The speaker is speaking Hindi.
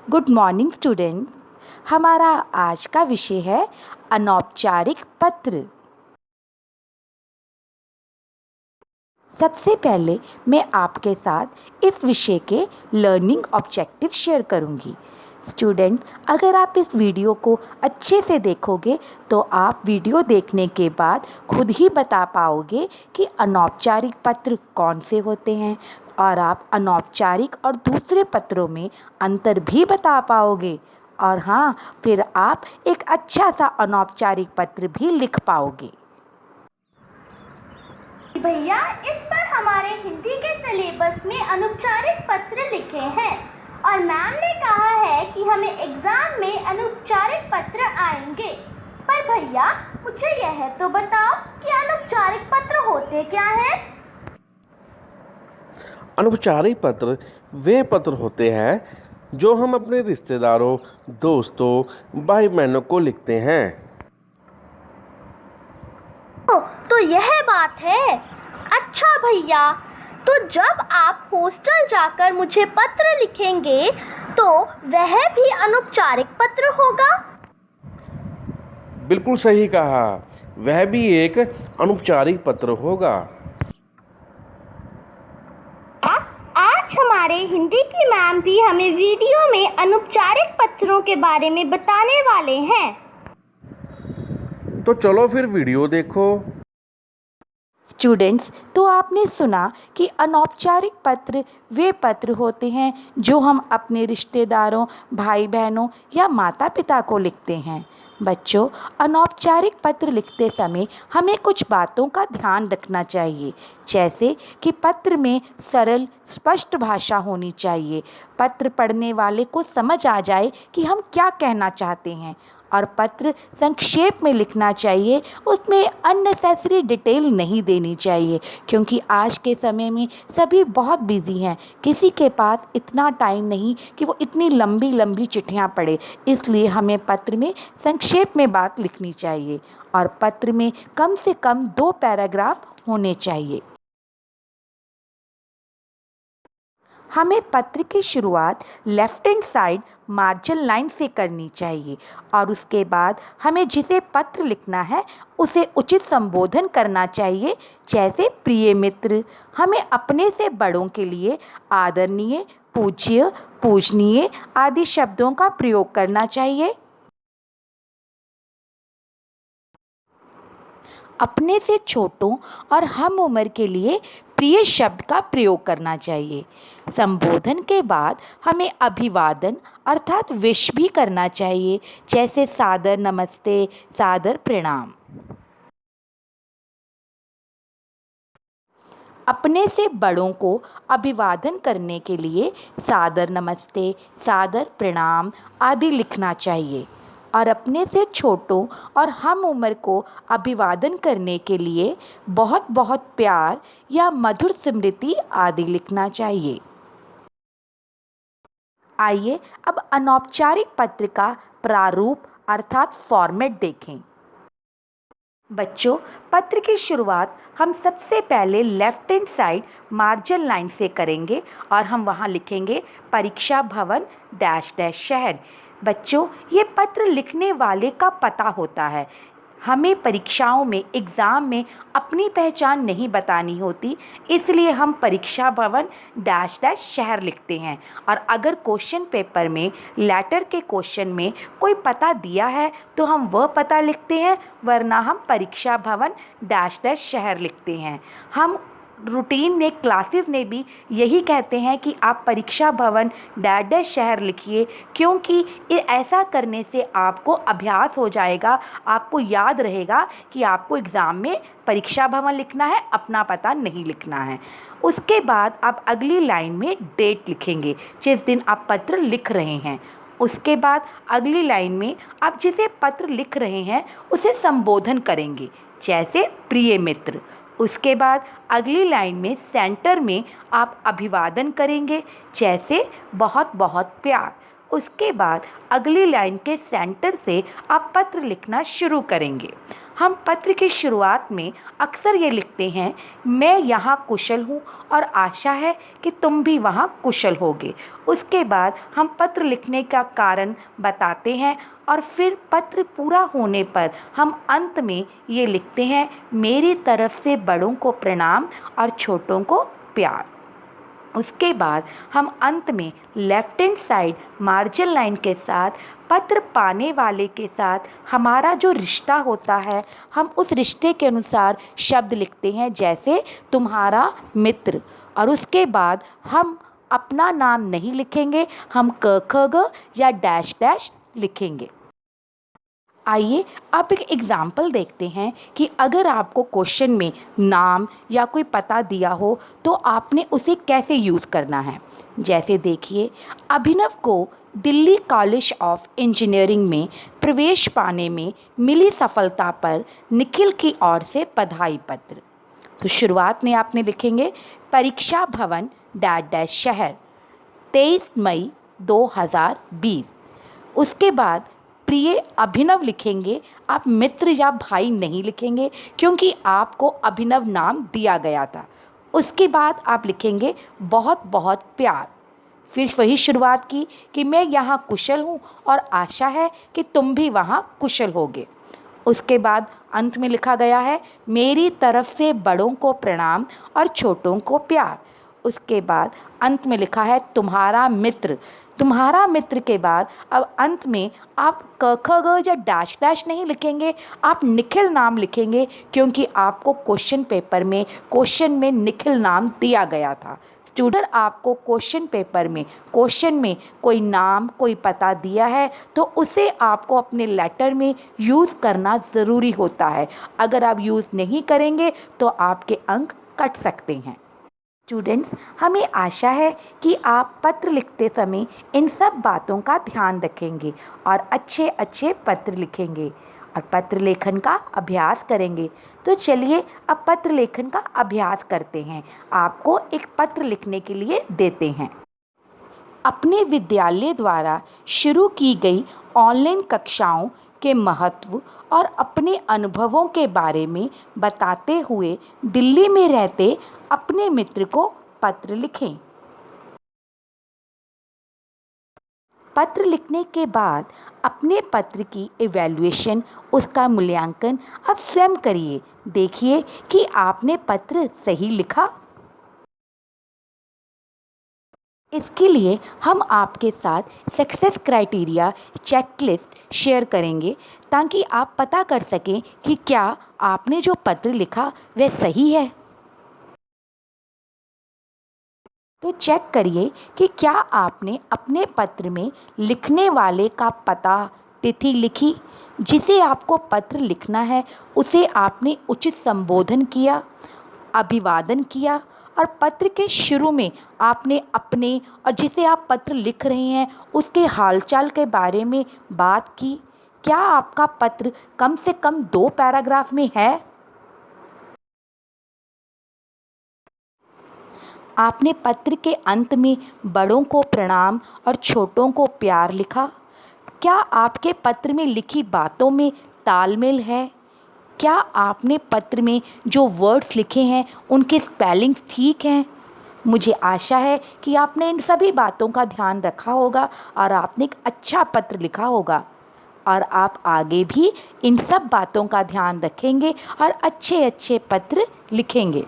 Good morning student. हमारा आज का विषय है अनौपचारिक पत्र। सबसे पहले मैं आपके साथ इस विषय के लर्निंग ऑब्जेक्टिव शेयर करूंगी। स्टूडेंट, अगर आप इस वीडियो को अच्छे से देखोगे तो आप वीडियो देखने के बाद खुद ही बता पाओगे कि अनौपचारिक पत्र कौन से होते हैं और आप अनौपचारिक और दूसरे पत्रों में अंतर भी बता पाओगे। और हाँ, फिर आप एक अच्छा सा अनौपचारिक पत्र भी लिख पाओगे। भैया, इस पर हमारे हिंदी के सिलेबस में अनौपचारिक पत्र लिखे हैं और मैम ने कहा है कि हमें एग्जाम में अनौपचारिक पत्र आएंगे। पर भैया, मुझे यह तो बताओ कि अनौपचारिक पत्र होते क्या हैं? अनौपचारिक पत्र वे पत्र होते हैं जो हम अपने रिश्तेदारों, दोस्तों, भाई बहनों को लिखते हैं। तो यह बात है। अच्छा भैया, तो जब आप हॉस्टल जाकर मुझे पत्र लिखेंगे तो वह भी अनौपचारिक पत्र होगा? बिल्कुल सही कहा, वह भी एक अनौपचारिक पत्र होगा। आज हमारे हिंदी की मैम भी हमें वीडियो में अनौपचारिक पत्रों के बारे में बताने वाले हैं। तो चलो फिर वीडियो देखो। स्टूडेंट्स, तो आपने सुना कि अनौपचारिक पत्र वे पत्र होते हैं जो हम अपने रिश्तेदारों, भाई बहनों या माता पिता को लिखते हैं। बच्चों, अनौपचारिक पत्र लिखते समय हमें कुछ बातों का ध्यान रखना चाहिए, जैसे कि पत्र में सरल स्पष्ट भाषा होनी चाहिए, पत्र पढ़ने वाले को समझ आ जाए कि हम क्या कहना चाहते हैं, और पत्र संक्षेप में लिखना चाहिए, उसमें अननेसेसरी डिटेल नहीं देनी चाहिए, क्योंकि आज के समय में सभी बहुत बिजी हैं, किसी के पास इतना टाइम नहीं कि वो इतनी लंबी लंबी चिट्ठियाँ पढ़े। इसलिए हमें पत्र में संक्षेप में बात लिखनी चाहिए और पत्र में कम से कम 2 पैराग्राफ होने चाहिए। हमें पत्र की शुरुआत left hand side margin line से करनी चाहिए और उसके बाद हमें जिसे पत्र लिखना है उसे उचित संबोधन करना चाहिए, जैसे प्रिय मित्र। हमें अपने से बड़ों के लिए आदरणीय, पूज्य, पूजनीय आदि शब्दों का प्रयोग करना चाहिए। अपने से छोटों और हम उम्र के लिए प्रिय शब्द का प्रयोग करना चाहिए। संबोधन के बाद हमें अभिवादन अर्थात विश भी करना चाहिए, जैसे सादर नमस्ते, सादर प्रणाम। अपने से बड़ों को अभिवादन करने के लिए सादर नमस्ते, सादर प्रणाम आदि लिखना चाहिए और अपने से छोटों और हम उम्र को अभिवादन करने के लिए बहुत बहुत प्यार या मधुर स्मृति आदि लिखना चाहिए। आइए अब अनौपचारिक पत्र का प्रारूप अर्थात फॉर्मेट देखें। बच्चों, पत्र की शुरुआत हम सबसे पहले left hand side margin line से करेंगे और हम वहाँ लिखेंगे परीक्षा भवन डैश डैश शहर। बच्चों, ये पत्र लिखने वाले का पता होता है। हमें परीक्षाओं में, एग्ज़ाम में अपनी पहचान नहीं बतानी होती, इसलिए हम परीक्षा भवन डैश डैश शहर लिखते हैं। और अगर क्वेश्चन पेपर में लेटर के क्वेश्चन में कोई पता दिया है तो हम वह पता लिखते हैं, वरना हम परीक्षा भवन डैश डैश शहर लिखते हैं। हम रूटीन में, क्लासेस में भी यही कहते हैं कि आप परीक्षा भवन डैश डैश शहर लिखिए, क्योंकि ऐसा करने से आपको अभ्यास हो जाएगा, आपको याद रहेगा कि आपको एग्ज़ाम में परीक्षा भवन लिखना है, अपना पता नहीं लिखना है। उसके बाद आप अगली लाइन में डेट लिखेंगे जिस दिन आप पत्र लिख रहे हैं। उसके बाद अगली लाइन में आप जिसे पत्र लिख रहे हैं उसे संबोधन करेंगे, जैसे प्रिय मित्र। उसके बाद अगली लाइन में सेंटर में आप अभिवादन करेंगे, जैसे बहुत बहुत प्यार। उसके बाद अगली लाइन के सेंटर से आप पत्र लिखना शुरू करेंगे। हम पत्र की शुरुआत में अक्सर ये लिखते हैं, मैं यहाँ कुशल हूँ और आशा है कि तुम भी वहाँ कुशल होगे। उसके बाद हम पत्र लिखने का कारण बताते हैं और फिर पत्र पूरा होने पर हम अंत में ये लिखते हैं, मेरी तरफ से बड़ों को प्रणाम और छोटों को प्यार। उसके बाद हम अंत में left hand side margin line के साथ पत्र पाने वाले के साथ हमारा जो रिश्ता होता है, हम उस रिश्ते के अनुसार शब्द लिखते हैं, जैसे तुम्हारा मित्र। और उसके बाद हम अपना नाम नहीं लिखेंगे, हम क ख ग या डैश डैश लिखेंगे। आइए अब एक एग्ज़ाम्पल देखते हैं कि अगर आपको क्वेश्चन में नाम या कोई पता दिया हो तो आपने उसे कैसे यूज़ करना है। जैसे देखिए, अभिनव को दिल्ली कॉलेज ऑफ इंजीनियरिंग में प्रवेश पाने में मिली सफलता पर निखिल की ओर से बधाई पत्र। तो शुरुआत में आपने लिखेंगे, परीक्षा भवन डैश डैश शहर 23 मई 2020। उसके बाद प्रिय अभिनव लिखेंगे, आप मित्र या भाई नहीं लिखेंगे क्योंकि आपको अभिनव नाम दिया गया था। उसके बाद आप लिखेंगे बहुत बहुत प्यार। फिर वही शुरुआत की कि मैं यहाँ कुशल हूँ और आशा है कि तुम भी वहाँ कुशल होगे। उसके बाद अंत में लिखा गया है, मेरी तरफ से बड़ों को प्रणाम और छोटों को प्यार। उसके बाद अंत में लिखा है, तुम्हारा मित्र। तुम्हारा मित्र के बाद अब अंत में आप क ख ग या डैश डैश नहीं लिखेंगे, आप निखिल नाम लिखेंगे क्योंकि आपको क्वेश्चन पेपर में क्वेश्चन में निखिल नाम दिया गया था। स्टूडेंट, आपको क्वेश्चन पेपर में क्वेश्चन में कोई नाम कोई पता दिया है तो उसे आपको अपने लेटर में यूज़ करना ज़रूरी होता है। अगर आप यूज़ नहीं करेंगे तो आपके अंक कट सकते हैं। स्टूडेंट्स, हमें आशा है कि आप पत्र लिखते समय इन सब बातों का ध्यान रखेंगे और अच्छे अच्छे पत्र लिखेंगे और पत्र लेखन का अभ्यास करेंगे। तो चलिए अब पत्र लेखन का अभ्यास करते हैं। आपको एक पत्र लिखने के लिए देते हैं। अपने विद्यालय द्वारा शुरू की गई ऑनलाइन कक्षाओं के महत्व और अपने अनुभवों के बारे में बताते हुए दिल्ली में रहते अपने मित्र को पत्र लिखें। पत्र लिखने के बाद अपने पत्र की इवैल्यूएशन, उसका मूल्यांकन अब स्वयं करिए। देखिए कि आपने पत्र सही लिखा। इसके लिए हम आपके साथ सक्सेस क्राइटेरिया चेकलिस्ट शेयर करेंगे ताकि आप पता कर सकें कि क्या आपने जो पत्र लिखा वह सही है। तो चेक करिए कि क्या आपने अपने पत्र में लिखने वाले का पता, तिथि लिखी। जिसे आपको पत्र लिखना है उसे आपने उचित संबोधन किया, अभिवादन किया और पत्र के शुरू में आपने अपने और जिसे आप पत्र लिख रहे हैं उसके हालचाल के बारे में बात की। क्या आपका पत्र कम से कम 2 पैराग्राफ में है? आपने पत्र के अंत में बड़ों को प्रणाम और छोटों को प्यार लिखा। क्या आपके पत्र में लिखी बातों में तालमेल है? क्या आपने पत्र में जो वर्ड्स लिखे हैं उनके स्पेलिंग्स ठीक हैं? मुझे आशा है कि आपने इन सभी बातों का ध्यान रखा होगा और आपने एक अच्छा पत्र लिखा होगा और आप आगे भी इन सब बातों का ध्यान रखेंगे और अच्छे अच्छे पत्र लिखेंगे।